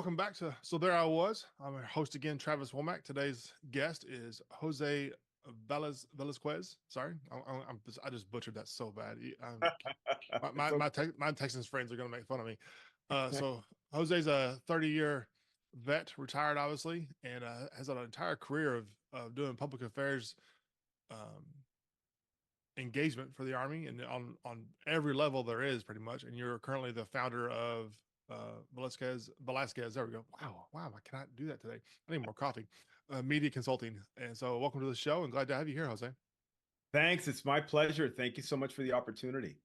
welcome back to So There I Was. I'm your host again, Travis Womack. Today's guest is Jose Velazquez. Sorry, I just butchered that so bad. It's okay. My Texas friends are going to make fun of me. So Jose's a 30-year vet, retired obviously, and has an entire career of doing public affairs um, engagement for the Army and on every level there is pretty much. And you're currently the founder of Velasquez. There we go. Wow. I cannot do that today. I need more coffee. Media consulting. And so, welcome to the show, and glad to have you here, Jose. Thanks. It's my pleasure. Thank you so much for the opportunity.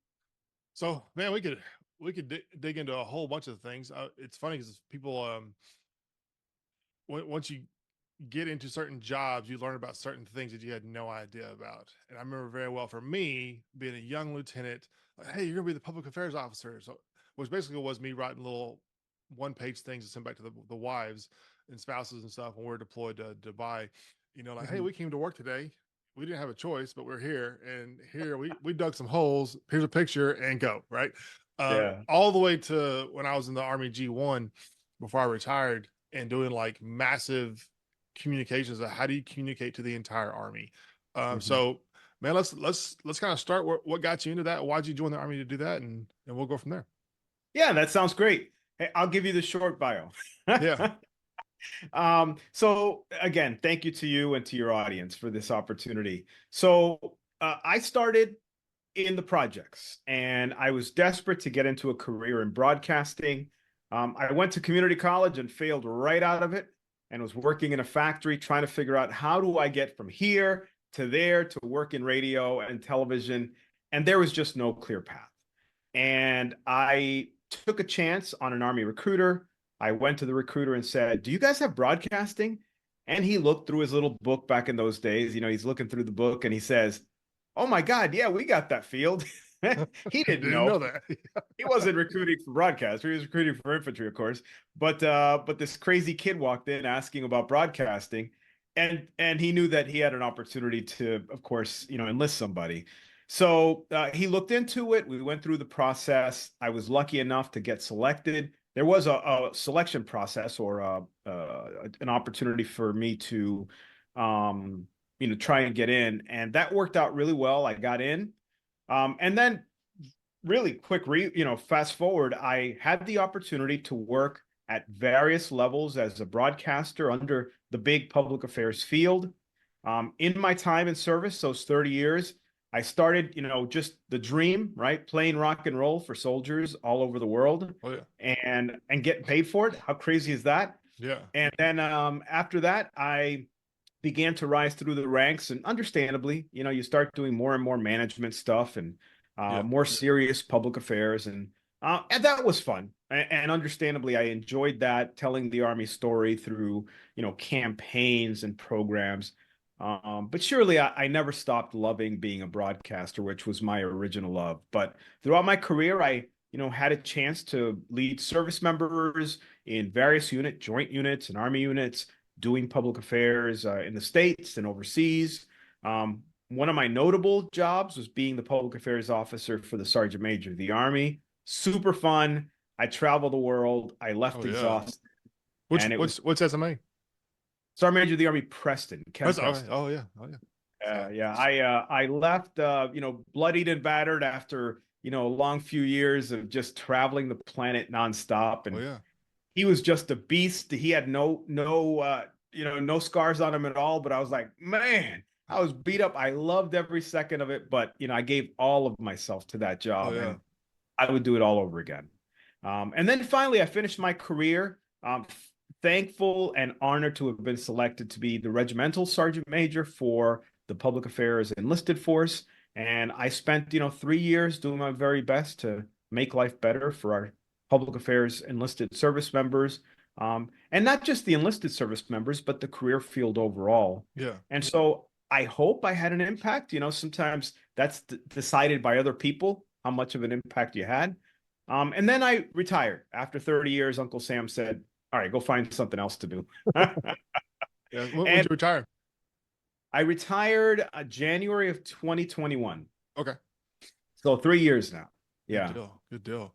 So, man, we could dig into a whole bunch of things. It's funny because people, once you get into certain jobs, you learn about certain things that you had no idea about. And I remember very well for me being a young lieutenant, like, hey, you're gonna be the public affairs officer. So, which basically was me writing little one-page things to send back to the wives and spouses and stuff when we are deployed to Dubai. Like, hey, Mhm. we came to work today. We didn't have a choice, but we're here, and here we dug some holes. Here's a picture, and go right. Yeah. All the way to when I was in the Army G1 before I retired, and doing like massive communications of how do you communicate to the entire Army. Mhm. So, man, let's kind of start. What got you into that? Why'd you join the Army to do that, and we'll go from there. Yeah, that sounds great. Hey, I'll give you the short bio. Yeah. So again, thank you to you and to your audience for this opportunity. So I started in the projects and I was desperate to get into a career in broadcasting. I went to community college and failed right out of it and was working in a factory trying to figure out how do I get from here to there to work in radio and television. And there was just no clear path. And I took a chance on an Army recruiter. I went to the recruiter and said, "Do you guys have broadcasting?" And he looked through his little book back in those days. He's looking through the book and he says, "Oh my God, yeah, we got that field." He didn't Didn't know. know that. He wasn't recruiting for broadcast. He was recruiting for infantry, of course. But this crazy kid walked in asking about broadcasting, and he knew that he had an opportunity to, of course, enlist somebody. So he looked into it. We went through the process. I was lucky enough to get selected. There was a selection process or an opportunity for me to, try and get in, and that worked out really well. I got in, and then really fast forward, I had the opportunity to work at various levels as a broadcaster under the big public affairs field. In my time in service, those 30 years, I started, just the dream, right? Playing rock and roll for soldiers all over the world Oh yeah. and getting paid for it. How crazy is that? Yeah. And then after that, I began to rise through the ranks, and understandably, you start doing more and more management stuff and Yeah. more serious public affairs, and that was fun. And understandably, I enjoyed that, telling the Army story through campaigns and programs. But surely, I never stopped loving being a broadcaster, which was my original love. But throughout my career, I had a chance to lead service members in various joint units and Army units, doing public affairs in the States and overseas. One of my notable jobs was being the public affairs officer for the Sergeant Major of the Army. Super fun. I traveled the world. I Oh left yeah. exhausted, Which and it was what's SMA? Sergeant Major of the Army Preston, Ken That's okay. Preston. Oh yeah. Oh yeah. So Yeah, I left, bloodied and battered after a long few years of just traveling the planet nonstop, oh and yeah. he was just a beast. He had no scars on him at all. But I was like, man, I was beat up. I loved every second of it, but I gave all of myself to that Oh job, yeah. and I would do it all over again. And then finally, I finished my career. Thankful and honored to have been selected to be the regimental sergeant major for the public affairs enlisted force. And I spent, 3 years doing my very best to make life better for our public affairs enlisted service members. And not just the enlisted service members, but the career field overall. Yeah. And so I hope I had an impact. Sometimes that's decided by other people, how much of an impact you had. And then I retired. After 30 years, Uncle Sam said, "All right, go find something else to do." Yeah. When'd And you retire? I retired January of 2021. Okay. So 3 years now. Good Yeah. deal. Good deal.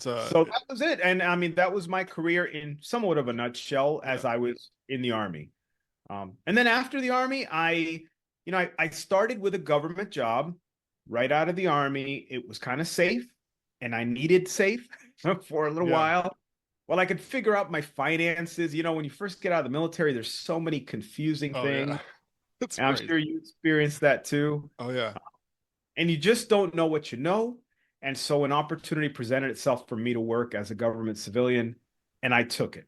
It's So that was it. And I mean, that was my career in somewhat of a nutshell yeah, as I was in the Army. And then after the Army, I started with a government job right out of the Army. It was kind of safe, and I needed safe for a little yeah. while. Well, I could figure out my finances. When you first get out of the military, there's so many confusing Oh yeah, things. that's And I'm crazy. sure you experienced that too. Oh yeah, And you just don't know what you know. And so an opportunity presented itself for me to work as a government civilian, and I took it.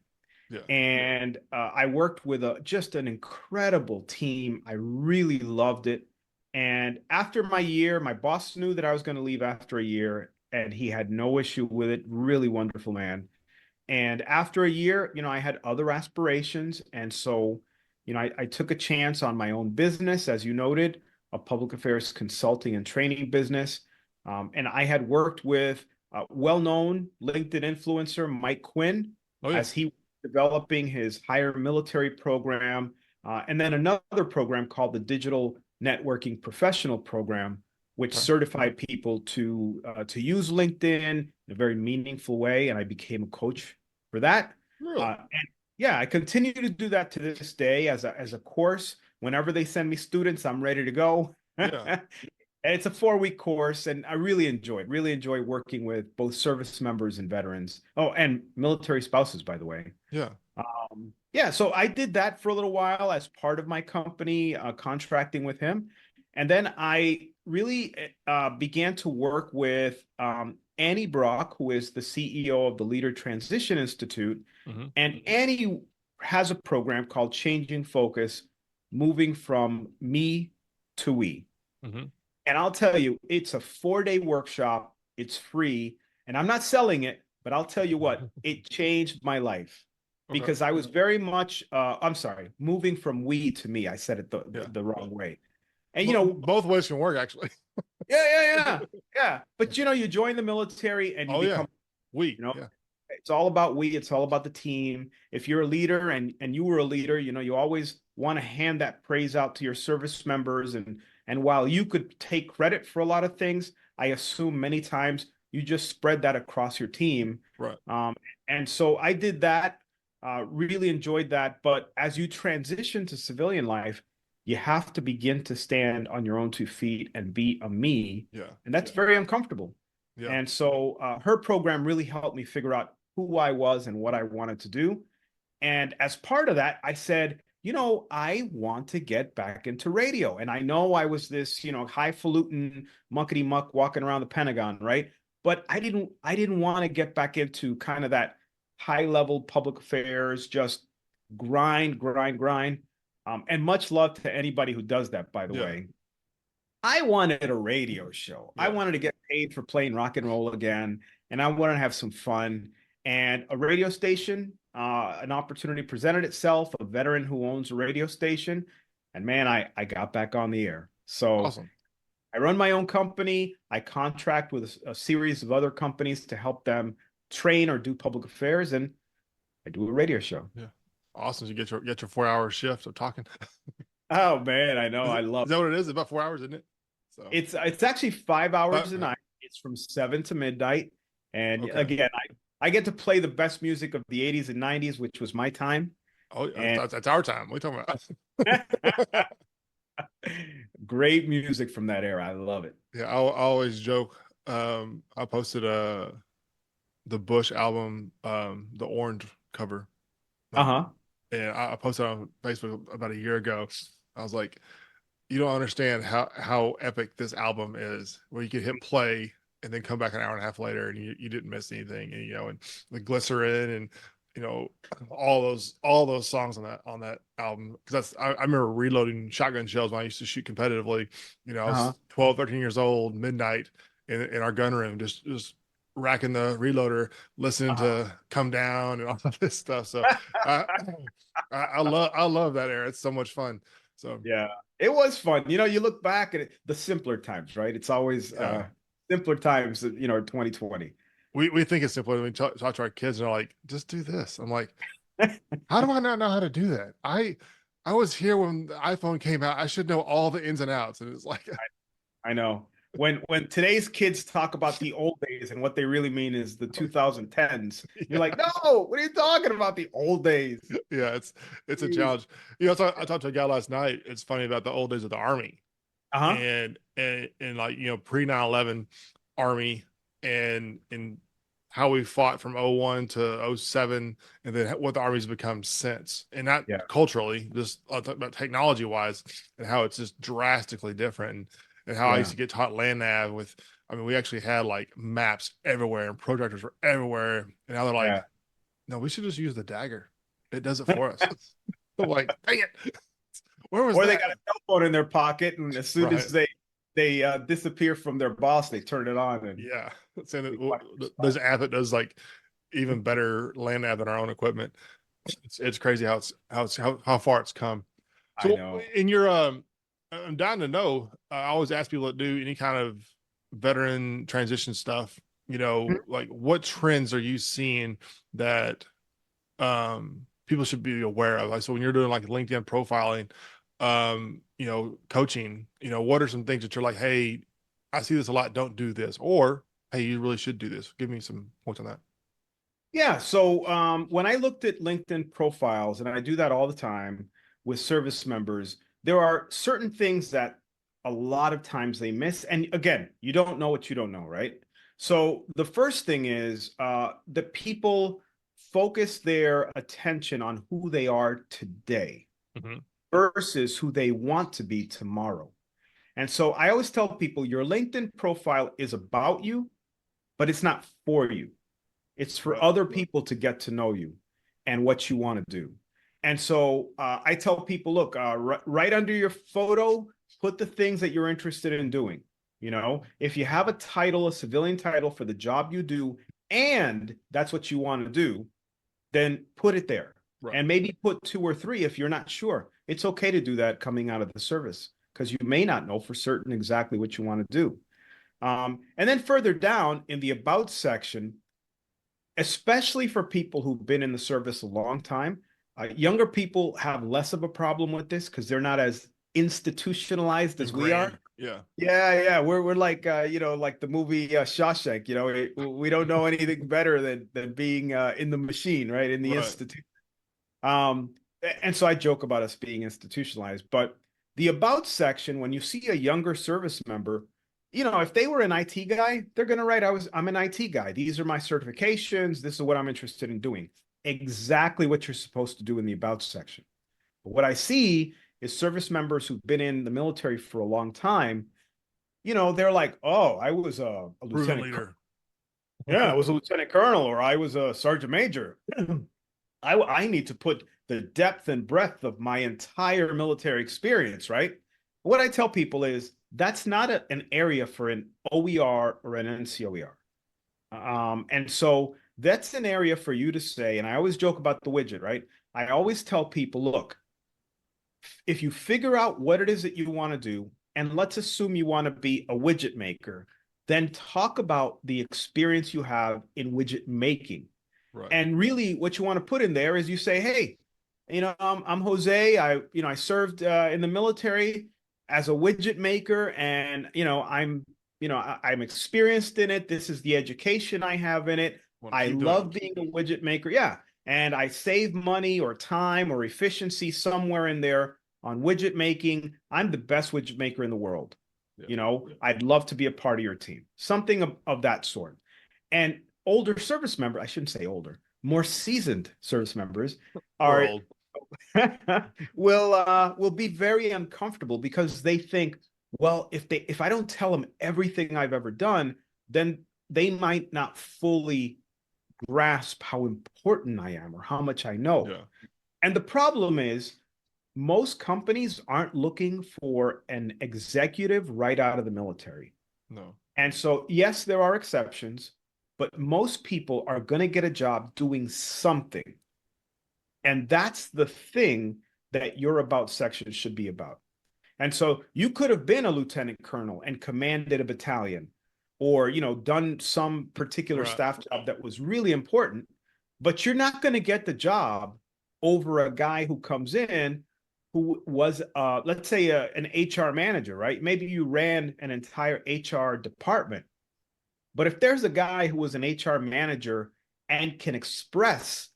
yeah. And I worked with just an incredible team. I really loved it. And after my year, my boss knew that I was going to leave after a year, and he had no issue with it. Really wonderful man. And after a year, I had other aspirations. And so, I took a chance on my own business, as you noted, a public affairs consulting and training business. And I had worked with well-known LinkedIn influencer Mike Quinn Oh yeah, as he was developing his higher military program, and then another program called the Digital Networking Professional Program, which okay. certified people to use LinkedIn in a very meaningful way. And I became a coach for that. Really? And yeah, I continue to do that to this day as a course. Whenever they send me students, I'm ready to go. Yeah, And it's a 4-week course, and I really enjoy working with both service members and veterans. Oh, and military spouses, by the way. yeah. Yeah, so I did that for a little while as part of my company, contracting with him. And then I really began to work with Annie Brock, who is the CEO of the Leader Transition Institute. Hmm. And Annie has a program called Changing Focus, moving from me to we. Hmm. And I'll tell you, it's a 4-day workshop. It's free. And I'm not selling it, but I'll tell you what, it changed my life Okay. because I was very much, I'm sorry, moving from we to me. I said it Yeah. the wrong way. And, Both ways can work actually. yeah. But, you join the military and you Oh yeah, become, we. you know, Yeah. it's all about we, it's all about the team. If you're a leader and you were a leader, you always want to hand that praise out to your service members. And while you could take credit for a lot of things, I assume many times you just spread that across your team. Right. And so I did that, really enjoyed that. But as you transition to civilian life, you have to begin to stand on your own 2 feet and be a me. Yeah. And that's very uncomfortable. Yeah. And so her program really helped me figure out who I was and what I wanted to do. And as part of that, I said, I want to get back into radio. And I know I was this, highfalutin muckety muck walking around the Pentagon, right? But I didn't want to get back into kind of that high level public affairs, just grind, grind, grind. And much love to anybody who does that, by the Yeah. way. I wanted a radio show. I Yeah. wanted to get paid for playing rock and roll again, and I wanted to have some fun. And a radio station, an opportunity presented itself, a veteran who owns a radio station, and man, I got back on the air. So Awesome. I run my own company. I contract with a series of other companies to help them train or do public affairs, and I do a radio show. Yeah. Awesome. You get your 4 hour shift of talking. Oh man, I know. Is, I it, love is that what it is? It's about 4 hours, isn't it? So It's actually 5 hours a yeah. night. It's from 7 to midnight. And Okay. again, I get to play the best music of the 80s and 90s, which was my time. Oh, And that's our time. What are you talking about? great music from that era. I love it. Yeah, I always joke. I posted the Bush album, the orange cover, Uh-huh. and I posted on Facebook about a year ago. I was like, you don't understand how epic this album is, where you could hit play and then come back an hour and a half later and you didn't miss anything, and the glycerin and all those songs on that album, because I remember reloading shotgun shells when I used to shoot competitively. I Uh-huh. was 12, 13 years old, midnight in our gun room, just racking the reloader, listening Uh-huh. to Come Down and all of this stuff. So I I love that era. It's so much fun. So Yeah. It was fun. You look back at it, the simpler times, right? It's always yeah. simpler times, 2020. We think it's simple. We talk to our kids and they're like, just do this. I'm like, how do I not know how to do that? I was here when the iPhone came out. I should know all the ins and outs. And it's like, I know. when today's kids talk about the old days and what they really mean is the 2010s, you're like, no, what are you talking about? The old days. Yeah, it's a Jeez. challenge. I talked to a guy last night. It's funny about the old days of the Army Uh-huh. and like pre 9/11 Army and how we fought from '01 to '07 and then what the Army's become since. And not Yeah. culturally, just about technology wise and how it's just drastically different and how I used Yeah. to get taught land nav with. I mean, we actually had like maps everywhere and protractors were everywhere. And now they're like, Yeah. no, we should just use the dagger. It does it for us. I'm like, dang it. Where was Or they that? got a cell phone in their pocket, and as soon Right. as they disappear from their boss, they turn it on and Yeah. Saying they that watch the spot. there's an app that does like even better land nav than our own equipment. It's crazy how far it's come. I So know. in your I'm dying to know. I always ask people that do any kind of veteran transition stuff. Like what trends are you seeing that people should be aware of? Like, so when you're doing like LinkedIn profiling, coaching, what are some things that you're like, hey, I see this a lot, don't do this, or hey, you really should do this. Give me some points on that. Yeah. So when I looked at LinkedIn profiles, and I do that all the time with service members, there are certain things that a lot of times they miss. And again, you don't know what you don't know, right? So the first thing is that people focus their attention on who they are today Mm-hmm. versus who they want to be tomorrow. And so I always tell people your LinkedIn profile is about you, but it's not for you. It's for Right. other people to get to know you and what you want to do. And so I tell people, look, right under your photo, put the things that you're interested in doing. If you have a title, a civilian title for the job you do, and that's what you want to do, then put it there. Right. And maybe put 2 or 3 if you're not sure. It's okay to do that coming out of the service because you may not know for certain exactly what you want to do. And then further down in the about section, especially for people who've been in the service a long time, younger people have less of a problem with this because they're not as institutionalized as we are. Ingrained. Yeah. Yeah, yeah, we're like like the movie Shawshank. We don't know anything better than being in the machine, right? In the Right. institute. Um, and so I joke about us being institutionalized, but the about section, when you see a younger service member, if they were an IT guy, they're going to write, I'm an IT guy. These are my certifications. This is what I'm interested in doing. Exactly what you're supposed to do in the about section. But what I see is service members who've been in the military for a long time, they're like, oh, I was a Proven lieutenant. leader. Yeah, I was a lieutenant colonel, or I was a sergeant major. I need to put the depth and breadth of my entire military experience, right? What I tell people is that's not an area for an OER or an NCOER. And so that's an area for you to say, and I always joke about the widget, right? I always tell people, look, if you figure out what it is that you want to do, and let's assume you want to be a widget maker, then talk about the experience you have in widget making. Right. And really, what you want to put in there is you say, "Hey, I'm Jose. I served in the military as a widget maker, and I'm experienced in it. This is the education I have in it. Want to I keep doing love it. being a widget maker. Yeah, and I save money or time or efficiency somewhere in there on widget making. I'm the best widget maker in the world. Yeah. I'd love to be a part of your team. Something of that sort." And older service member, I shouldn't say older, more seasoned service members We're are old. will be very uncomfortable because they think, well, if I don't tell them everything I've ever done, then they might not fully grasp how important I am or how much I know. Yeah. And the problem is most companies aren't looking for an executive right out of the military. No. And so, yes, there are exceptions, but most people are going to get a job doing something. And that's the thing that your about section should be about. And so you could have been a lieutenant colonel and commanded a battalion or, done some particular Right. staff job that was really important, but you're not going to get the job over a guy who comes in who was, let's say, an HR manager, right? Maybe you ran an entire HR department. But if there's a guy who was an HR manager and can express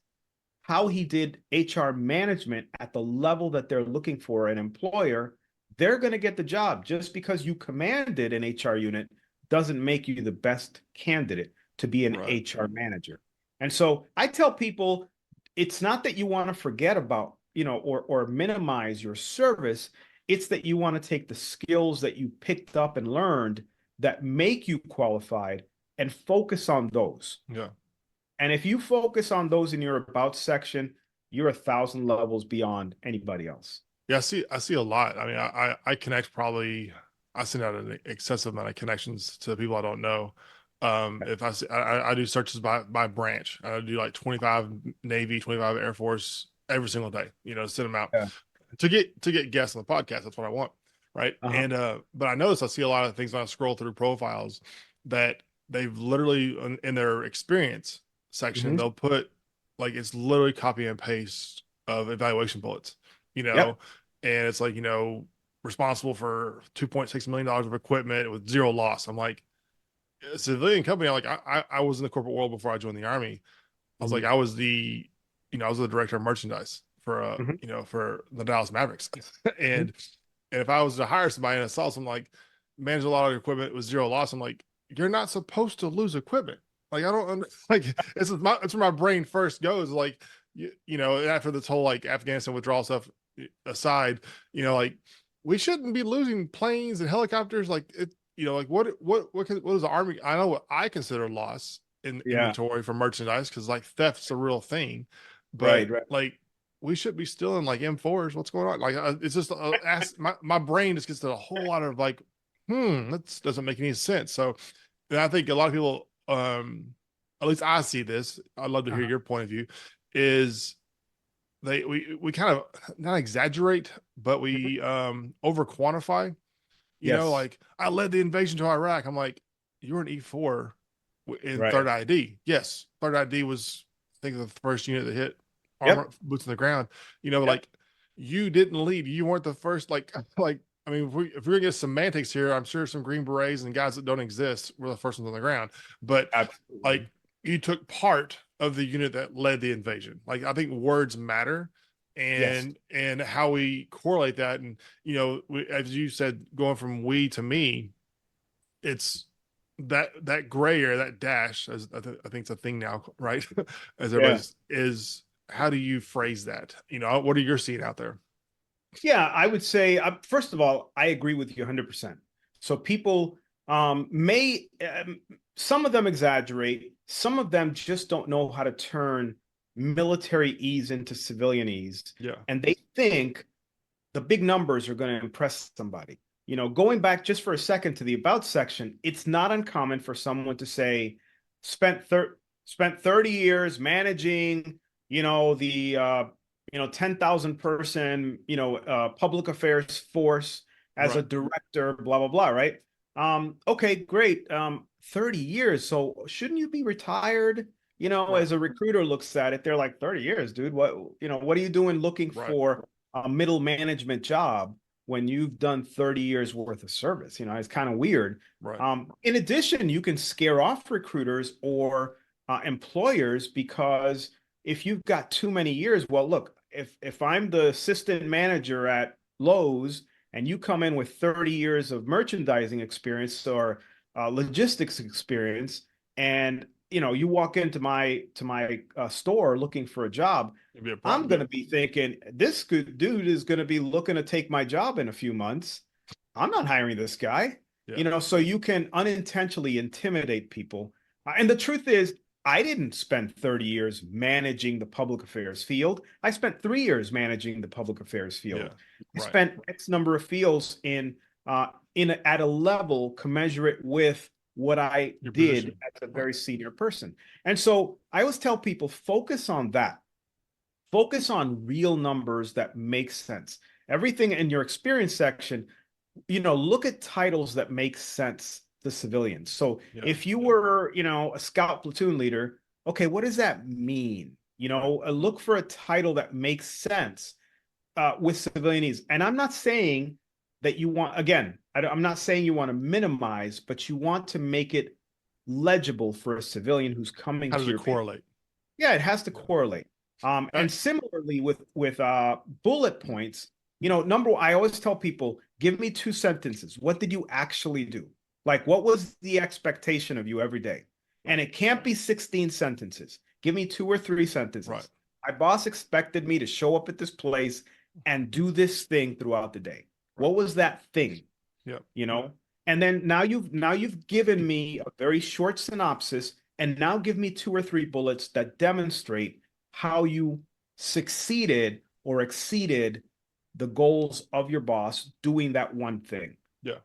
how he did HR management at the level that they're looking for an employer, they're going to get the job. Just because you commanded an HR unit doesn't make you the best candidate to be an Right. HR manager. And so I tell people, it's not that you want to forget about, or minimize your service. It's that you want to take the skills that you picked up and learned that make you qualified and focus on those. Yeah. And if you focus on those in your about section, you're 1,000 levels beyond anybody else. Yeah, I see a lot. I mean, I connect probably I send out an excessive amount of connections to people I don't know. If I see, I do searches by branch. I do like 25 Navy, 25 Air Force every single day. Send them out Yeah. to get guests on the podcast. That's what I want, right? Uh-huh. And but I notice I see a lot of things when I scroll through profiles that they've literally in their experience section Mm-hmm. they'll put like it's literally copy and paste of evaluation bullets, you know, Yep. and it's like responsible for $2.6 million of equipment with zero loss. I'm like a civilian company. Like I was in the corporate world before I joined the army. I was like, Mm-hmm. I was the director of merchandise for Mm-hmm. for the Dallas Mavericks. Mm-hmm. And if I was to hire somebody and I saw some like manage a lot of equipment with zero loss, I'm like, you're not supposed to lose equipment. Like I don't like it's where my brain first goes. Like after this whole like Afghanistan withdrawal stuff aside, like we shouldn't be losing planes and helicopters. Like it, like what is the army? I know what I consider loss in Yeah. inventory for merchandise because like theft's a real thing, Right. but Right. like we should be stealing like M4s. What's going on? Like it's just my brain just gets to a whole lot of like, that doesn't make any sense. So, and I think a lot of people, at least I see this. I'd love to hear Uh-huh. your point of view. Is we kind of not exaggerate, but Mhm. we over quantify. Yes. Like I led the invasion to Iraq. I'm like, you were an E4 in Right. Third ID. Yes, Third ID was I think the first unit that hit armor Yep. boots on the ground. Yep. Like you didn't lead. You weren't the first. Like like I mean, if we're gonna get semantics here, I'm sure some Green Berets and guys that don't exist were the first ones on the ground. But like Absolutely. you took part of the unit that led the invasion. Like I think words matter Yes. and how we correlate that and as you said going from we to me, it's that gray area, that dash, as I think it's a thing now, right? As Yeah. everybody's is how do you phrase that? What are you seeing out there? Yeah, I would say, first of all, I agree with you 100%. So people some of them exaggerate, some of them just don't know how to turn military ease into civilian ease. Yeah. And they think the big numbers are going to impress somebody. Going back just for a second to the about section, it's not uncommon for someone to say, spent, spent 30 years managing, the 10,000 person, public affairs force as a Right. director, blah, blah, blah, right? Okay, great. 30 years. So shouldn't you be retired? Right. As a recruiter looks at it, they're like 30 years, dude. What are you doing looking Right. for a middle management job when you've done 30 years worth of service? It's kind of weird. Right. In addition, you can scare off recruiters or employers because if you've got too many years, well, look, if I'm the assistant manager at Lowe's and you come in with 30 years of merchandising experience or logistics experience, and you walk into my store looking for a job, It'd be a I'm problem. going Yeah. to be thinking this good dude is going to be looking to take my job in a few months. I'm not hiring this guy. Yeah. So you can unintentionally intimidate people. And the truth is, I didn't spend 30 years managing the public affairs field. I spent 3 years managing the public affairs Yeah. field. I Right. spent X number of fields at a level commensurate with what I Your did position. as a Right. very senior person. And so I always tell people, focus on that. Focus on real numbers that make sense. Everything in your experience section, look at titles that make sense to civilians. So Yeah. if you were, a scout platoon leader, okay, what does that mean? Look for a title that makes sense. with civilianese. And I'm not saying that you want, again, I'm not saying you want to minimize, but you want to make it legible for a civilian who's coming How to does it your base. correlate? Yeah, it has to Yeah. correlate. I, And similarly with bullet points, I always tell people, give me 2 sentences. What did you actually do? Like, what was the expectation of you every day? And it can't be 16 sentences. Give me 2 or 3 sentences. right. My boss expected me to show up at this place and do this thing throughout the day. Right. What was that thing? Yep. You know? And then now you've given me a very short synopsis, and now give me 2 or 3 bullets that demonstrate how you succeeded or exceeded the goals of your boss doing that one thing. Yeah.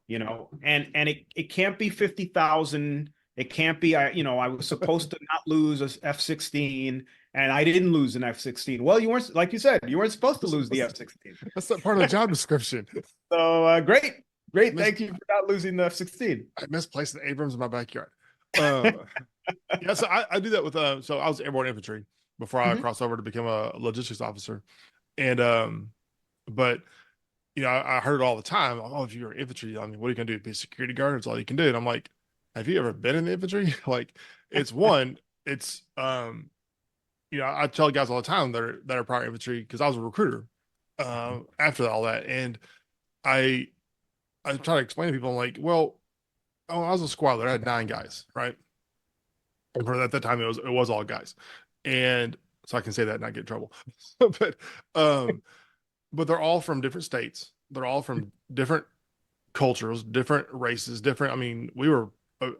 And it can't be 50,000. It can't be I was supposed to not lose a F-16 and I didn't lose an F-16. Well, you weren't, like you said, you weren't supposed to lose the F-16. That's not part of the job description. So great, great. Mis- Thank you for not losing the F-16. I misplaced an Abrams in my backyard. Yeah, so I do that with so I was airborne infantry before I Mhm. crossed over to become a logistics officer. And but I heard it all the time. Oh, if you're infantry, I mean, what are you gonna do? Be a security guard? That's all you can do. And I'm like, have you ever been in the infantry? Like, it's I tell guys all the time that are prior infantry because I was a recruiter after all that, and I I try to explain to people, I'm like, well, I was a squadron. I had 9 guys, right? And for at that time, it was all guys, and so I can say that and not get in trouble. but um, but they're all from different states. They're all from different cultures, different races, different. I mean, we were a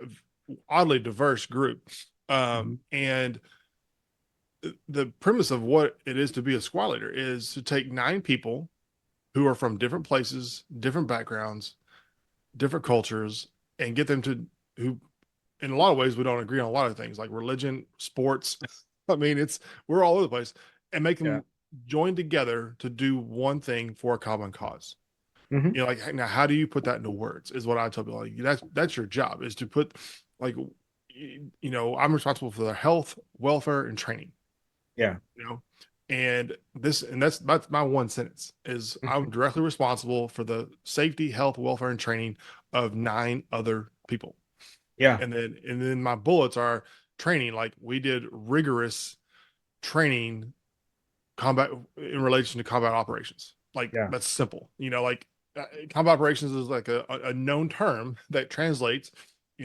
oddly diverse group, Mhm. and the premise of what it is to be a squad leader is to take 9 people who are from different places, different backgrounds, different cultures, and get them to who in a lot of ways we don't agree on a lot of things like religion, sports. I mean, we're all over the place, and make Yeah. them join together to do one thing for a common cause. Mhm. Like now, how do you put that into words? Is what I tell people. Like that's your job is to put like I'm responsible for their health, welfare, and training. Yeah. You know, and that's my one sentence is I'm Mhm. directly responsible for the safety, health, welfare, and training of 9 other people. Yeah. And then my bullets are training. Like we did rigorous training combat in relation to combat operations. Like Yeah. that's simple. Like combat operations is like a known term that translates.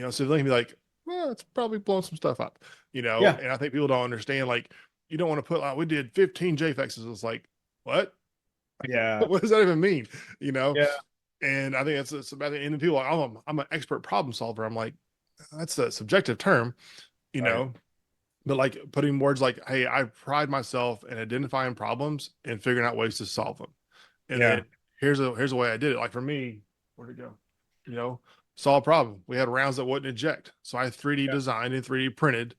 So they can be like, well, it's probably blowing some stuff up. Yeah. And I think people don't understand. Like you don't want to put like we did 15 JFXs. It's like what? Yeah. What does that even mean? You know? Yeah. And I think it's about the end of people like, I'm an expert problem solver. I'm like, that's a subjective term, you Right. know, but like putting words like, hey, I pride myself in identifying problems and figuring out ways to solve them. And Yeah. then here's a way I did it. Like for me, where'd it go? You know, saw a problem. We had rounds that wouldn't eject. So I 3D Yeah. designed and 3D printed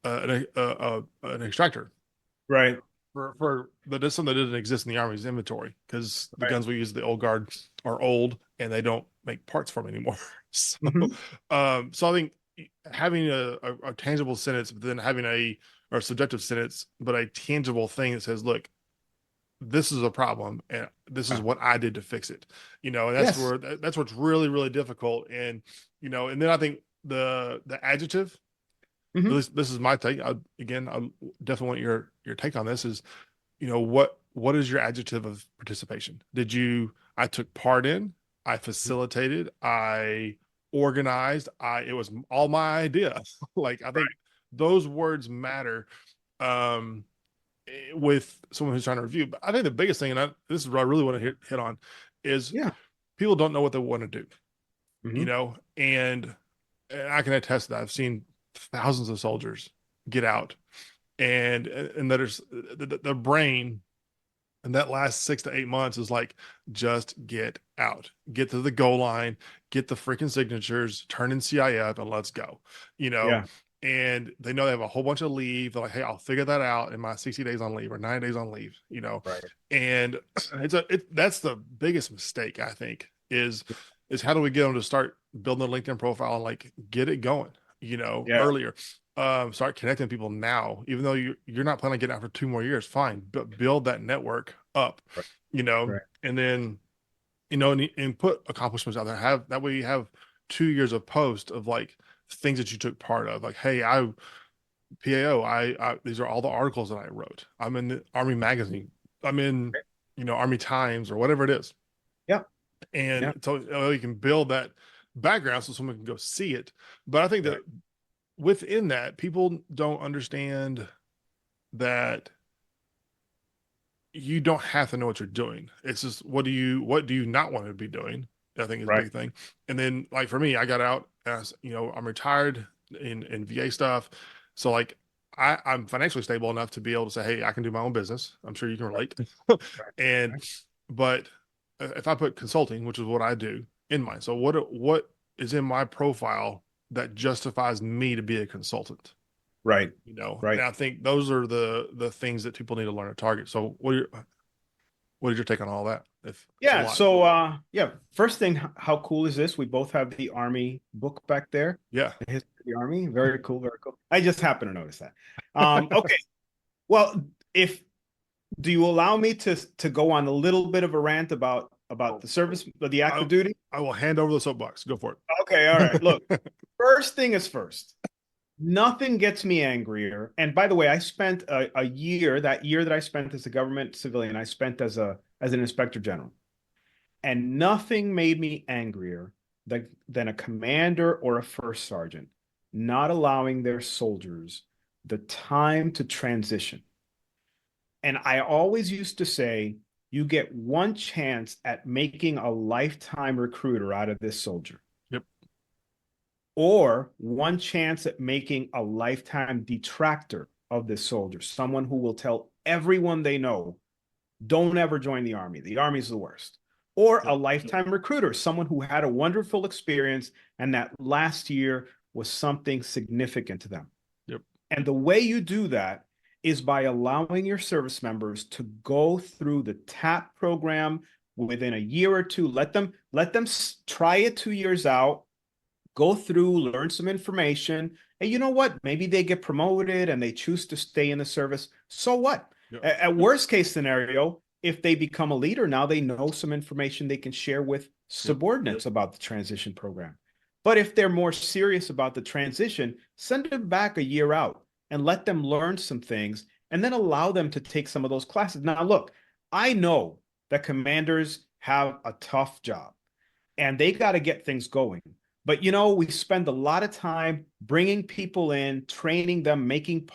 an extractor Right. for the something that didn't exist in the Army's inventory because the Right. guns we use the old guard are old and they don't make parts for them anymore. So, Mhm. so I think having a tangible sentence, but then having or subjective sentence, but a tangible thing that says, look, this is a problem and this is Yeah. what I did to fix it. And Yes. that's what's really, really difficult. And, and then I think the adjective, at Mhm. least this is my take. I definitely want your take on this is, what is your adjective of participation? I took part in, I facilitated, I organized, it was all my idea. Like I think those words matter with someone who's trying to review. But I think the biggest thing, and this is what I really want to hit on, is Yeah. people don't know what they want to do, Mhm. and I can attest to that. I've seen thousands of soldiers get out, and there's the brain and that last 6 to 8 months is like, just get out, get to the goal line, get the freaking signatures, turn in CIF, and let's go. You know, Yeah. and they know they have a whole bunch of leave. They're like, hey, I'll figure that out in my 60 days on leave or 9 days on leave. Right. And that's the biggest mistake I think is how do we get them to start building a LinkedIn profile and like get it going, Yeah. earlier. Start connecting people now, even though you're not planning on getting out for 2 more years. Fine, but build that network up, Right. you know, Right. and then, and put accomplishments out there. Have that way you have 2 years of post of like things that you took part of. Like, hey, I PAO, these are all the articles that I wrote. I'm in the Army magazine. I'm in, Army Times or whatever it is. Yeah. And Yeah. so you can build that background so someone can go see it. But I think Right. that within that, people don't understand that you don't have to know what you're doing. It's just what do you not want to be doing? I think is a Right. big thing. And then like for me, I got out as I'm retired in VA stuff. So like I'm financially stable enough to be able to say, hey, I can do my own business. I'm sure you can relate. Right. And Right. but if I put consulting, which is what I do in mind, so what is in my profile that justifies me to be a consultant? Right. And Right. I think those are the things that people need to learn to target. So what is your take on all that? If it's a Yeah. lot. So, yeah. First thing, how cool is this? We both have the Army book back there. Yeah. The history of the Army. Very cool. Very cool. I just happened to notice that. Okay. Well, if do you allow me to go on a little bit of a rant about Oh, the service, the I, active duty? I will hand over the soapbox. Go for Okay. All right. Look, it. first thing is first. Nothing gets me angrier. And by the way, I spent a year, that year that I spent as a government civilian, I spent as an inspector general. And nothing made me angrier than a commander or a first sergeant not allowing their soldiers the time to transition. And I always used to say, you get one chance at making a lifetime recruiter out of this soldier, Yep. or one chance at making a lifetime detractor of this soldier, someone who will tell everyone they know, don't ever join the Army. The Army's the worst. Or a Yep. lifetime recruiter, someone who had a wonderful experience and that last year was something significant to them. Yep. And the way you do that is by allowing your service members to go through the TAP program within a year or two. Let them try it 2 years out, go through, learn some information. And you know what? Maybe they get promoted and they choose to stay in the service. So what? Yep. At worst case scenario, if they become a leader, now they know some information they can share with Yep. subordinates about the transition program. But if they're more serious about the transition, send them back a year out and let them learn some things and then allow them to take some of those classes. Now, look, I know that commanders have a tough job and they got to get things going. But we spend a lot of time bringing people in, training them, making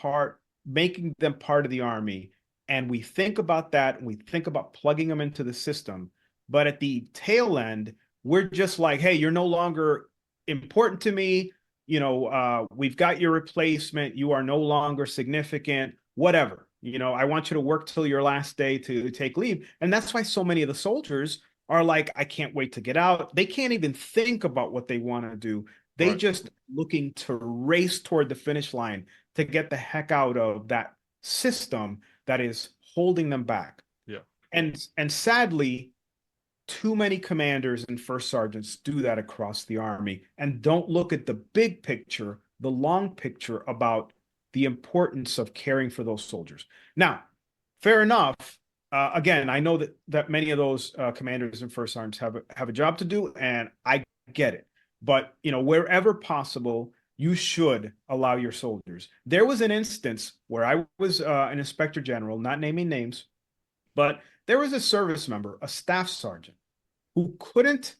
them part of the Army. And we think about that and we think about plugging them into the system. But at the tail end, we're just like, hey, you're no longer important to me. We've got your replacement. You are no longer significant, whatever. I want you to work till your last day to take leave. And that's why so many of the soldiers are like, I can't wait to get out. They can't even think about what they want to do. They Right. just looking to race toward the finish line to get the heck out of that system that is holding them back. Yeah. And sadly, too many commanders and first sergeants do that across the Army and don't look at the big picture, the long picture about the importance of caring for those soldiers. Now, fair enough. Again, I know that many of those commanders and first sergeants have a job to do, and I get it. But wherever possible, you should allow your soldiers. There was an instance where I was an inspector general, not naming names, but there was a service member, a staff sergeant, who couldn't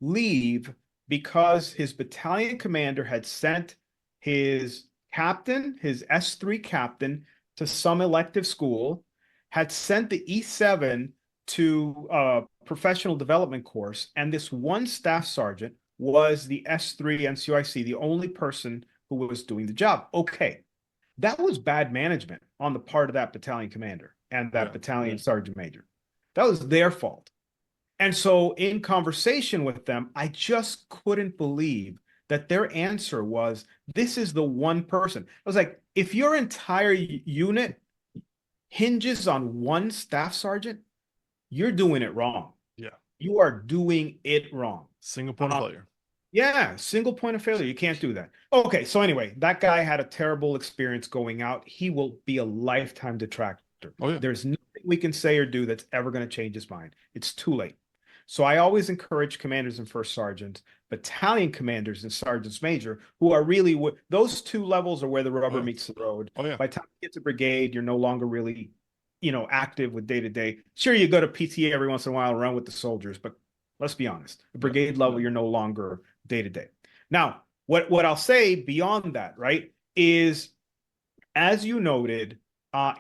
leave because his battalion commander had sent his captain, his S3 captain, to some elective school, had sent the E7 to a professional development course, and this one staff sergeant was the S3 NCOIC, the only person who was doing the job. Okay, that was bad management on the part of that battalion commander and that Yeah. battalion sergeant major. That was their fault. And so in conversation with them, I just couldn't believe that their answer was, this is the one person. I was like, if your entire unit hinges on one staff sergeant, you're doing it wrong. Yeah. You are doing it wrong. Single point of failure. Yeah, single point of failure. You can't do that. Okay, so anyway, that guy had a terrible experience going out. He will be a lifetime instructor. Oh yeah. There's nothing we can say or do that's ever going to change his mind. It's too late. So I always encourage commanders and first sergeants, battalion commanders and sergeants major, who are really those two levels are where the Oh rubber yeah. meets the road. Oh yeah. By the time you get to brigade, you're no longer really, active with day to day. Sure, you go to PTA every once in a while and run with the soldiers, but let's be honest, the Yeah. brigade level, you're no longer day to day. Now, what I'll say beyond that, right, is as you noted,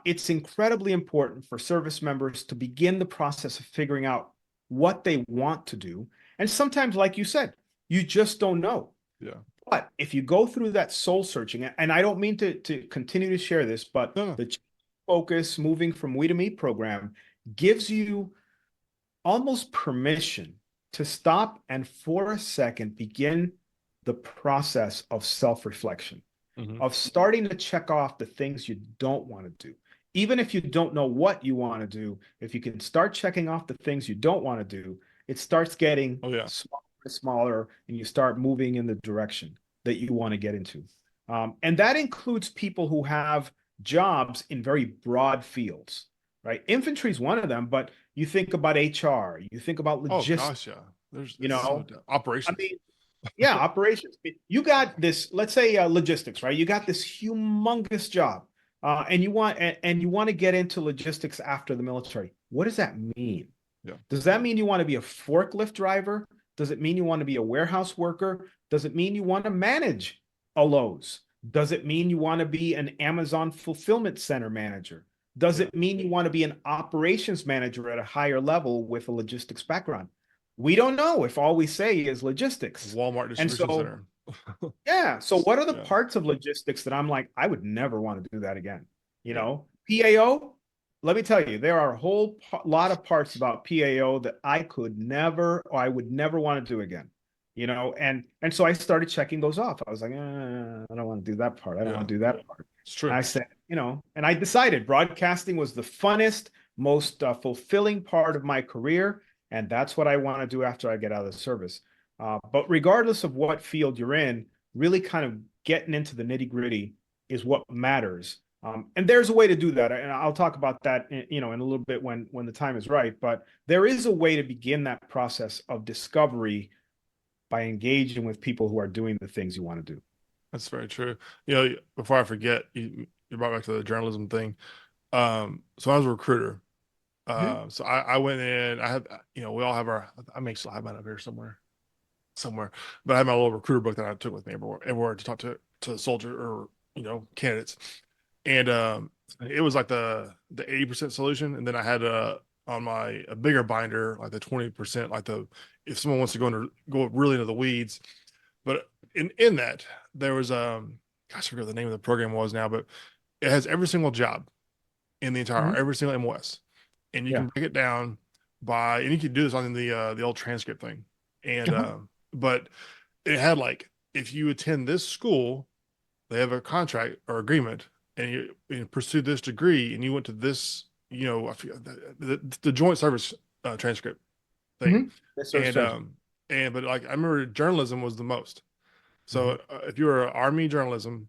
it's incredibly important for service members to begin the process of figuring out what they want to do. And sometimes, like you said, you just don't know. Yeah. But if you go through that soul searching, and I don't mean to continue to share this, but No, no. the focus moving from we to me program gives you almost permission to stop and for a second begin the process of self-reflection, Mm-hmm. of starting to check off the things you don't want to do. Even if you don't know what you want to do, if you can start checking off the things you don't want to do, it starts getting Oh yeah. smaller and smaller, and you start moving in the direction that you want to get into. And that includes people who have jobs in very broad fields, right? Infantry is one of them, but you think about HR, you think about Oh logistics, gosh, yeah. There's you it's so know, I operations. mean, yeah, operations. You got this, let's say logistics, right? You got this humongous job, and you want to get into logistics after the military. What does that mean? Yeah. Does that mean you want to be a forklift driver? Does it mean you want to be a warehouse worker? Does it mean you want to manage a Lowe's? Does it mean you want to be an Amazon fulfillment center manager? Does Yeah. it mean you want to be an operations manager at a higher level with a logistics background? We don't know if all we say is logistics. Walmart And distribution so, center. yeah. So, what are the Yeah. parts of logistics that I'm like, I would never want to do that again? Yeah. PAO, let me tell you, there are a whole lot of parts about PAO that I could never, or I would never want to do again. And so I started checking those off. I was like, I don't want to do that part. I don't Yeah. want to do that part. It's And true. I said, and I decided broadcasting was the funnest, most fulfilling part of my career. And that's what I want to do after I get out of the service. But regardless of what field you're in, really kind of getting into the nitty gritty is what matters. And there's a way to do that. And I'll talk about that, in a little bit when the time is right. But there is a way to begin that process of discovery by engaging with people who are doing the things you want to do. That's very true. Before I forget, you brought back to the journalism thing. So I was a recruiter. Mhm. So I went in. I had, we all have our. I may still have mine up here somewhere. But I had my little recruiter book that I took with me everywhere to talk to soldier or candidates, and it was like the 80% solution, and then I had on my a bigger binder like the 20%, like the if someone wants to go really into the weeds, but in that there was gosh, I forget what the name of the program was now, but it has every single job in the entire Mhm. every single MOS, and you Yeah. can break it down and you can do this on the old transcript thing, and Uh-huh. but it had like if you attend this school, they have a contract or agreement, and you pursue this degree, and you went to this, I forget the joint service transcript thing, Mhm. Yes, sir. and but like I remember journalism was the most. Mhm. So if you were Army journalism,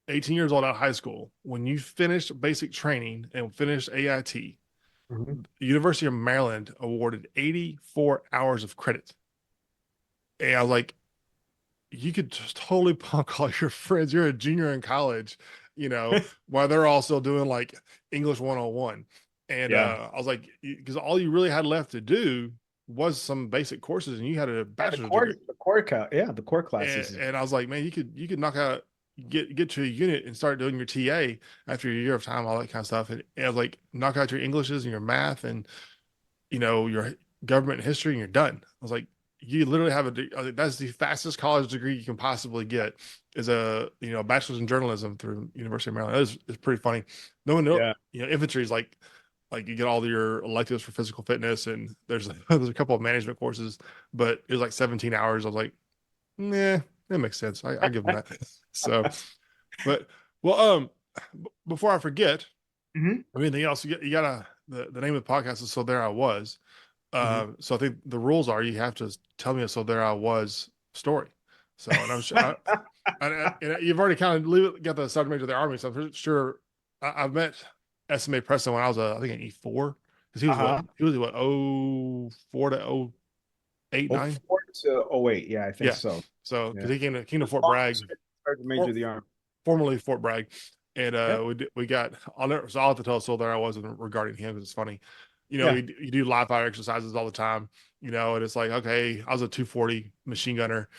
18 years old out of high school, when you finished basic training and finished AIT, Mhm. University of Maryland awarded 84 hours of credit. And I was like, you could just totally punk all your friends. You're a junior in college, while they're all still doing like English 101. And Yeah. I was like, because all you really had left to do was some basic courses, and you had a Yeah, bachelor's degree. the core And, classes. and I was like, man, you could knock out get to a unit and start doing your TA after a year of time, all that kind of stuff. And I was like, knock out your Englishes and your math and your government history, and you're done. I was like, you literally have that's the fastest college degree you can possibly get is a bachelor's in journalism through University of Maryland. It's pretty funny. No one know, Yeah. infantry is like you get all your electives for physical fitness, and there's a couple of management courses, but it was like 17 hours. I was like, nah, that makes sense. I give them that. So, but well, before I forget, Mhm. anything else, you gotta the name of the podcast is So There I Was. Mhm. So I think the rules are you have to tell me a So There I Was story. So, and I'm sure and you've already kind of got the sergeant major of the army, so I'm sure I've met SMA Preston when I was I think an E4 because Uh-huh. he was what 04 to 08 Oh 9. 04 to oh 08. Yeah, I think Yeah. so. So because Yeah. he came to Fort Bragg, Longest Sergeant Major for, of the Army. formerly Fort Bragg, and Yep. we got so I'll have to tell a story there I was regarding him because it's funny. Yeah. You do live fire exercises all the time, and it's like, okay, I was a 240 machine gunner.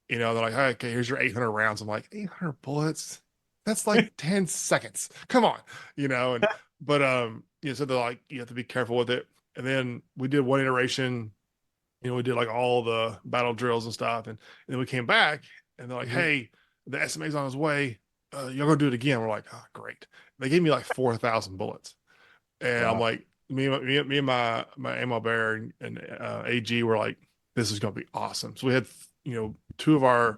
They're like, hey, okay, here's your 800 rounds. I'm like, 800 bullets? That's like 10 seconds. Come on, and but so they're like, you have to be careful with it. And then we did one iteration, we did like all the battle drills and stuff, and then we came back, and they're like, Mhm. hey, the SMA's on his way. You're gonna do it again. We're like, oh, great. They gave me like 4,000 bullets, and I'm Wow. like, me and my ammo bearer and AG were like, this is gonna be awesome. So we had two of our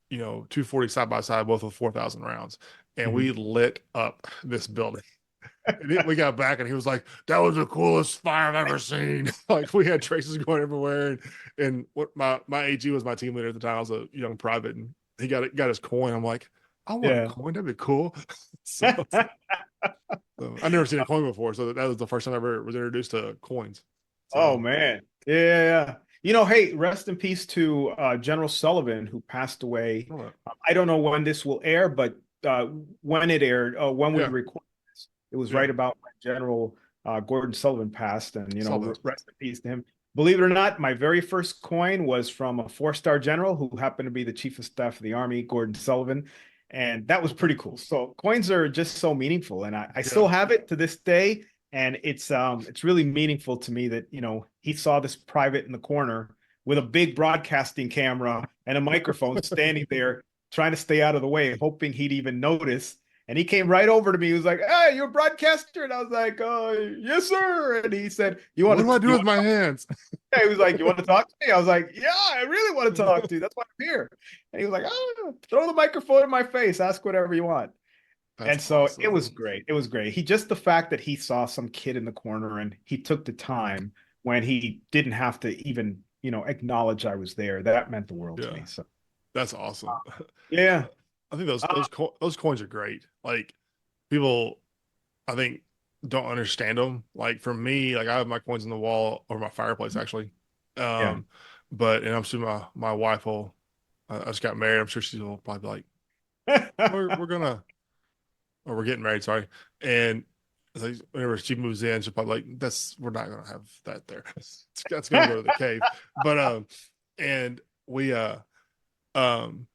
240 side by side, both with 4,000 rounds, and Mhm. we lit up this building. And we got back, and he was like, "That was the coolest fire I've ever seen." Like we had traces going everywhere, and what my AG was my team leader at the time. I was a young private, and he got his coin. I'm like, I want a Yeah. coin. That'd be cool. So I've never seen a coin before, so that was the first time I ever was introduced to coins. Oh So man. Yeah, yeah, yeah. Hey, rest in peace to General Sullivan, who passed away. I don't know when this will air, but when it aired, when we yeah, recorded this, it was yeah, right about when General Gordon Sullivan passed, and saw that. rest in peace to him. Believe it or not, my very first coin was from a four-star general who happened to be the chief of staff of the Army, Gordon Sullivan, and that was pretty cool. So coins are just so meaningful, and I still Yeah, have it to this day, and it's really meaningful to me that he saw this private in the corner with a big broadcasting camera and a microphone standing there trying to stay out of the way, hoping he'd even notice. And he came right over to me. He was like, "Hey, you're a broadcaster," and I was like, "Yes, sir." And he said, "You what want do I to? do with my hands? Yeah, he was like, "You want to talk to me?" I was like, "Yeah, I really want to talk to you. That's why I'm here." And he was like, "Oh, throw the microphone in my face. Ask whatever you want." That's And so it was awesome. great. It was great. Just the fact that he saw some kid in the corner and he took the time when he didn't have to even, acknowledge I was there. That meant the world to Yeah, me. So that's awesome. yeah. I think Uh, those coins are great. Like people, I think don't understand them. Like for me, like I have my coins on the wall or my fireplace actually. yeah. Um, but and I'm sure my wife will. I just got married. I'm sure she'll probably be like, we're gonna or we're getting married. Sorry, and like, whenever she moves in, she'll probably like we're not gonna have that there. That's gonna go to the cave. But and we um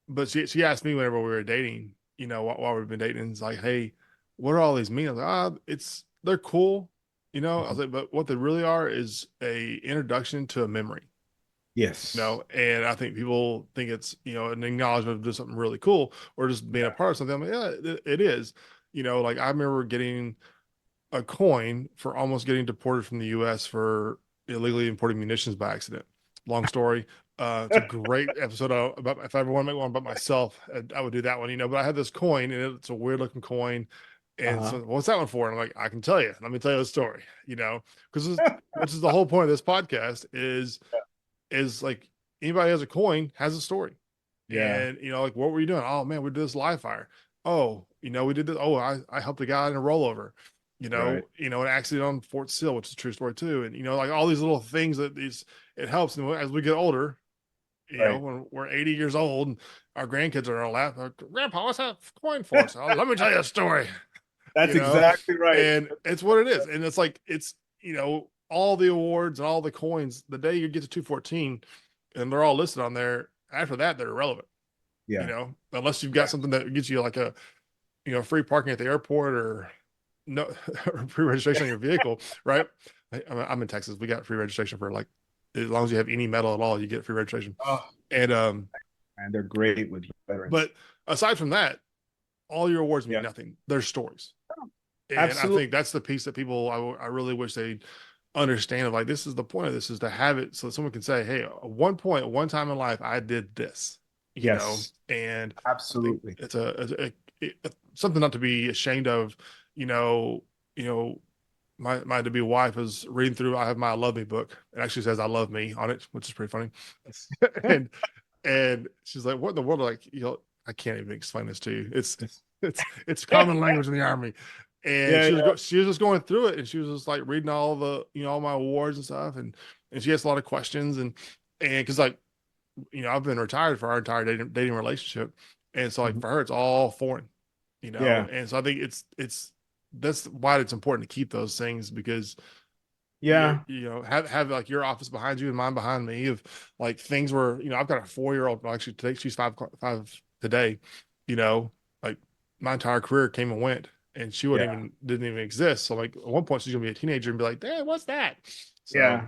but she asked me whenever we were dating, while we've been dating, it's like, hey, what are all these mean? I was like, they're cool, I was like, but what they really are is a introduction to a memory, Yes. and I think people think it's, an acknowledgement of just something really cool or just being a Yeah. part of something. I'm like, yeah, it is, like I remember getting a coin for almost getting deported from the U.S. for illegally importing munitions by accident. Long story. It's a great episode about if I ever want to make one about myself, I would do that one, But I had this coin and it's a weird looking coin. And Uh-huh. so, what's that one for? And I'm like, I can tell you. Let me tell you the story, because which is the whole point of this podcast is like anybody has a coin has a story. Yeah. And like what were you doing? Oh man, we did this live fire. Oh, we did this. Oh, I helped a guy in a rollover. Right. An accident on Fort Sill, which is a true story too. And like all these little things it helps. And as we get older, Right. when we're 80 years old, and our grandkids are on our lap. Like, Grandpa, what's that coin for? So let me tell you a story. you That's know, exactly right. and it's what it is. And it's like all the awards and all the coins. The day you get to 214, and they're all listed on there. After that, they're irrelevant. Yeah. Unless you've got Yeah. something that gets you like a free parking at the airport or no free registration on your vehicle, right? I'm in Texas. We got free registration for like as long as you have any metal at all, you get free registration. Oh, And and they're great with veterans. but aside from that, all your awards mean Yeah. nothing. They're stories. And I Absolutely. think that's the piece that people I really wish they understand of like this is the point of this is to have it so someone can say, hey, at one time in life, I did this, Yes. and I think Absolutely. it's something not to be ashamed of, you know, you know, my to be wife is reading through. I have my I Love Me book. It actually says I love me on it, which is pretty funny. Yes. and and she's like, what in the world? Like, I can't even explain this to you. It's common language in the army. and Yeah, yeah, she was just going through it, and she was just like reading all the all my awards and stuff, and she has a lot of questions, and because like I've been retired for our entire dating relationship, and so like mhm, for her it's all foreign, yeah, and so I think it's that's why it's important to keep those things because you're yeah, have like your office behind you and mine behind me of like things where I've got a 4-year-old, well, actually today she's five today, you know like my entire career came and went, and she yeah, didn't even exist, so like at one point she's gonna be a teenager and be like, Dad, what's that? So yeah.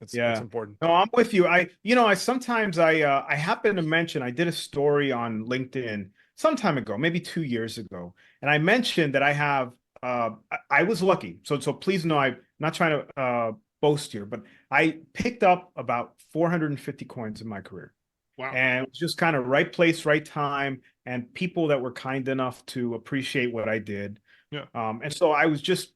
it's Yeah. important. No, I'm with you. I sometimes I happen to mention I did a story on LinkedIn some time ago, maybe 2 years ago, and I mentioned that I have I was lucky. So please know I'm not trying to boast here, but I picked up about 450 coins in my career. Wow. And it was just kind of right place, right time, and people that were kind enough to appreciate what I did. Yeah. And so I was just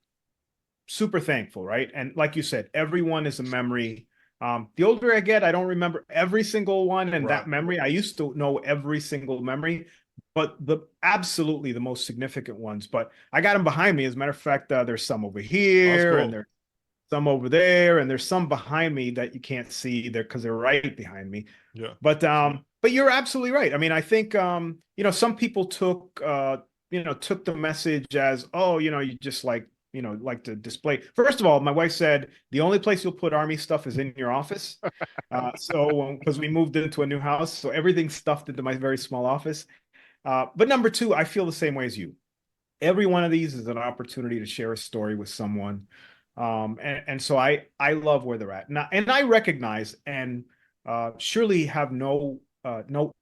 super thankful, right? And like you said, everyone is a memory. The older I get, I don't remember every single one and Right. that memory. I used to know every single memory, but the absolutely the most significant ones. But I got them behind me. As a matter of fact, there's some over Oh, that's here, and cool. there's some over there, and there's some behind me that you can't see there because they're right behind me. Yeah. But you're absolutely right. I mean, I think some people took the message as, oh, you just like to display. First of all, my wife said the only place you'll put army stuff is in your office. So because we moved into a new house, so everything's stuffed into my very small office. But number two, I feel the same way as you. Every one of these is an opportunity to share a story with someone. And so I love where they're at. And I recognize and surely have no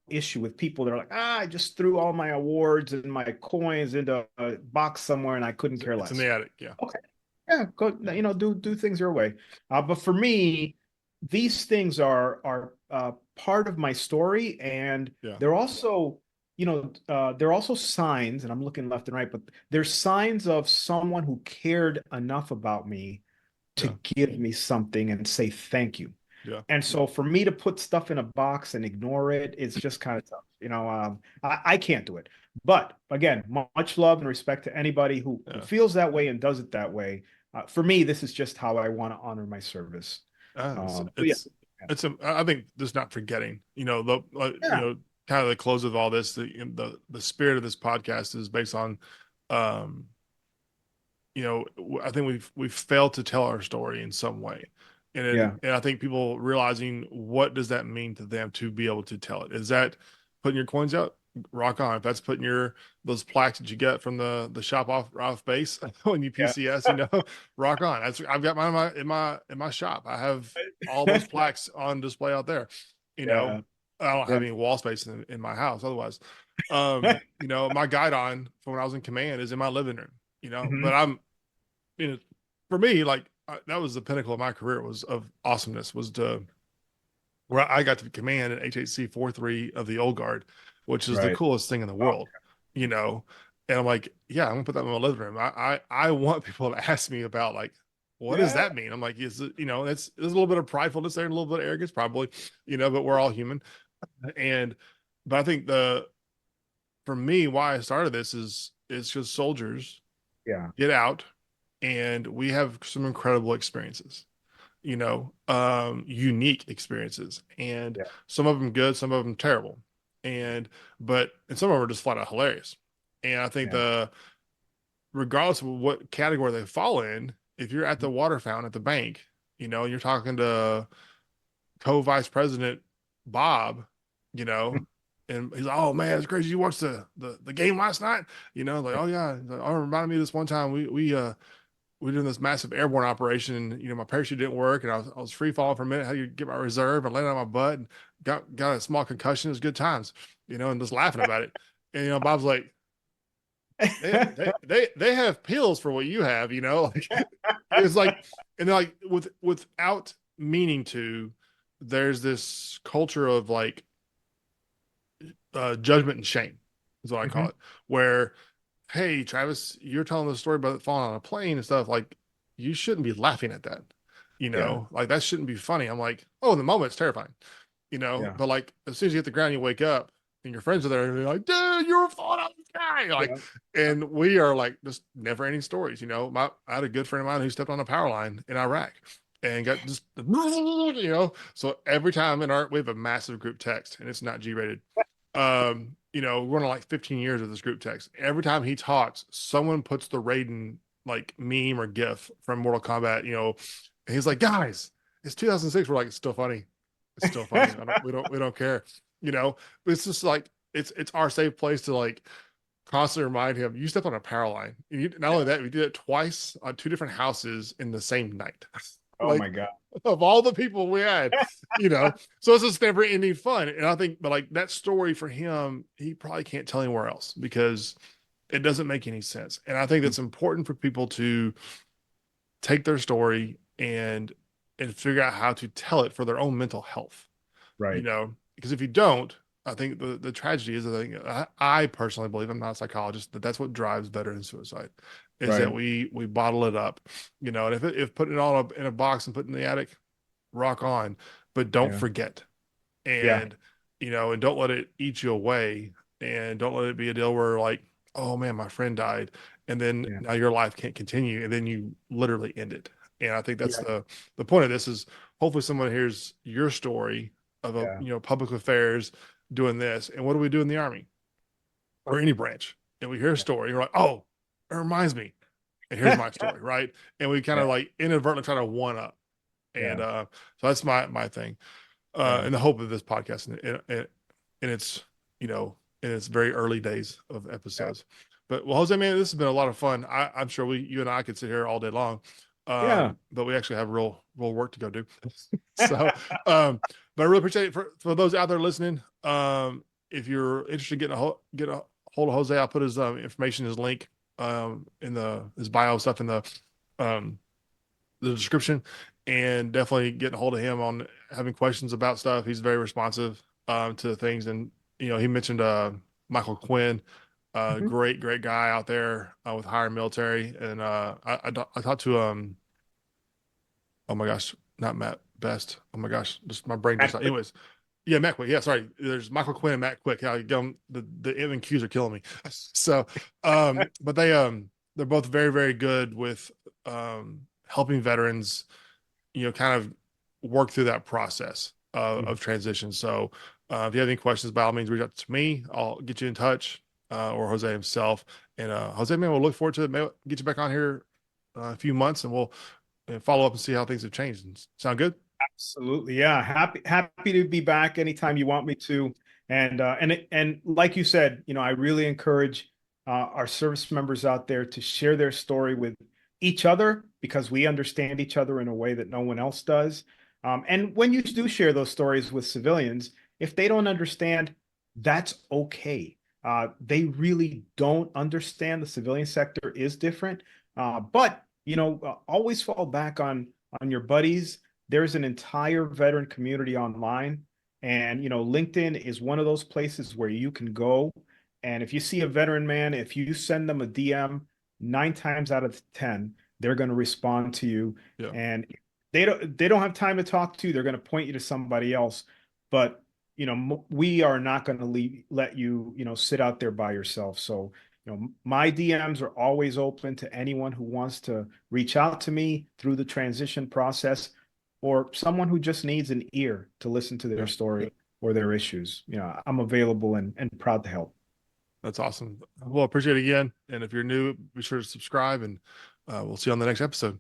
issue with people that are like, I just threw all my awards and my coins into a box somewhere and I couldn't care It's in less. the attic. Yeah. Okay. Yeah, go, do things your way. But for me, these things are part of my story, and Yeah. they're also, they're also signs, and I'm looking left and right, but they're signs of someone who cared enough about me to Yeah. give me something and say thank you. Yeah. And so for me to put stuff in a box and ignore it, it's just kind of tough. I can't do it. But again, much love and respect to anybody who Yeah. feels that way and does it that way. For me, this is just how I want to honor my service. It's, So yeah, it's I think just not forgetting, yeah, kind of the close of all this, the spirit of this podcast is based on, um, I think we've failed to tell our story in some way, yeah, and I think people realizing what does that mean to them to be able to tell it. Is that putting your coins out? Rock on. If that's putting those plaques that you get from the shop off base when you yeah, PCS, rock on. I've got mine in my shop. I have all those plaques on display out there. You know, yeah, I don't yeah. have any wall space in my house otherwise. My guidon from when I was in command is in my living room. But Mhm. for me, like that was the pinnacle of my career was of awesomeness was to where I got to command an HHC 4-3 of the old guard, which is the Right. coolest thing in the world, you know. And I'm like, yeah, I'm gonna put that in my living room. I want people to ask me about like, what does Yeah, that mean? I'm like, is it, there's a little bit of pridefulness there and a little bit of arrogance, probably, but we're all human. And but I think for me, why I started this is because soldiers yeah, get out and we have some incredible experiences, unique experiences, and yeah, some of them good, some of them terrible, and some of them are just flat out hilarious. And I think yeah. regardless of what category they fall in, if you're at the water fountain at the bank, and you're talking to co-vice president Bob, you know, and he's like, "Oh man, it's crazy! You watched the game last night?" Like, "Oh yeah." He's like, "Oh, it reminded me of this one time we were doing this massive airborne operation, and my parachute didn't work, and I was free falling for a minute. How do you get my reserve? And landed on my butt and got a small concussion. It was good times, and just laughing about it. And Bob's like, they have pills for what you have, like it's like, and like without meaning to, there's this culture of like judgment and shame is what I call Mhm. it, where hey, Travis, you're telling the story about falling on a plane and stuff. Like, you shouldn't be laughing at that. Yeah, Like that shouldn't be funny. I'm like, oh, in the moment it's terrifying, yeah, but like as soon as you hit the ground, you wake up. and your friends are there, and they're like, dude, you were falling out of the sky. Like, Yeah. and we are like just never ending stories. I had a good friend of mine who stepped on a power line in Iraq and got just, so every time we have a massive group text and it's not G rated. We're on like 15 years of this group text. Every time he talks, someone puts the Raiden like meme or GIF from Mortal Kombat, and he's like, guys, it's 2006. We're like, it's still funny. It's still funny. We don't care. It's just like, it's our safe place to like constantly remind him, you stepped on a power line. And not only that, we did it twice on two different houses in the same night. Oh Like, my God. of all the people we had, so it's just never ending fun. And I think, but like that story for him, he probably can't tell anywhere else because it doesn't make any sense. And I think that's important for people to take their story and figure out how to tell it for their own mental health, Right. because if you don't, I think the tragedy is, I personally believe, I'm not a psychologist, that that's what drives veteran suicide, is that Right. we bottle it up, and if putting it all up in a box and put it in the attic, rock on, but don't Yeah. forget, Yeah. and and don't let it eat you away, and don't let it be a deal where like, oh man, my friend died, and then Yeah. now your life can't continue, and then you literally end it. And I think that's Yeah. the point of this is hopefully someone hears your story of a Yeah. public affairs doing this, and what do we do in the army or any branch, and we hear a story, and we're like, oh, it reminds me, and here's my story, right? And we kind Yeah. of like inadvertently try to one up, and Yeah. so that's my thing, Yeah. and the hope of this podcast, and it's in its very early days of Yeah. episodes. But well, Jose, man, this has been a lot of fun. I'm sure you and I could sit here all day long, Yeah. but we actually have real work to go do. So, but I really appreciate it for those out there listening. If you're interested in get a hold of Jose, I'll put his information, his link, in his bio stuff in um, the description, and definitely getting a hold of him on having questions about stuff. He's very responsive to things, and he mentioned Michael Quinn, Mhm. great guy out there with higher military, and I talked to oh my gosh, not Matt Best. Oh my gosh, just my brain just. Anyways, yeah, Matt Quick. Yeah, sorry. There's Michael Quinn and Matt Quick. Yeah, the M and Qs are killing me. So, but they're both very good with helping veterans, kind of work through that process Mhm. of transition. So, if you have any questions, by all means, reach out to me. I'll get you in touch, or Jose himself. And Jose, man, we'll look forward to it. Maybe get you back on here a few months, and we'll follow up and see how things have changed. Sound good? Absolutely. Yeah. Happy to be back anytime you want me to. And like you said, I really encourage our service members out there to share their story with each other because we understand each other in a way that no one else does. And when you do share those stories with civilians, if they don't understand, that's okay. They really don't understand. The civilian sector is different. But always fall back on your buddies. There's an entire veteran community online, and LinkedIn is one of those places where you can go, and if you see a veteran, man, if you send them a DM, 9 times out of 10 they're going to respond to you. Yeah. And they don't have time to talk to you. They're going to point you to somebody else. But we are not going to let you sit out there by yourself. So my DMs are always open to anyone who wants to reach out to me through the transition process, or someone who just needs an ear to listen to their Yeah. story or their issues. I'm available and proud to help. That's awesome. Well, appreciate it again. And if you're new, be sure to subscribe, and we'll see you on the next episode.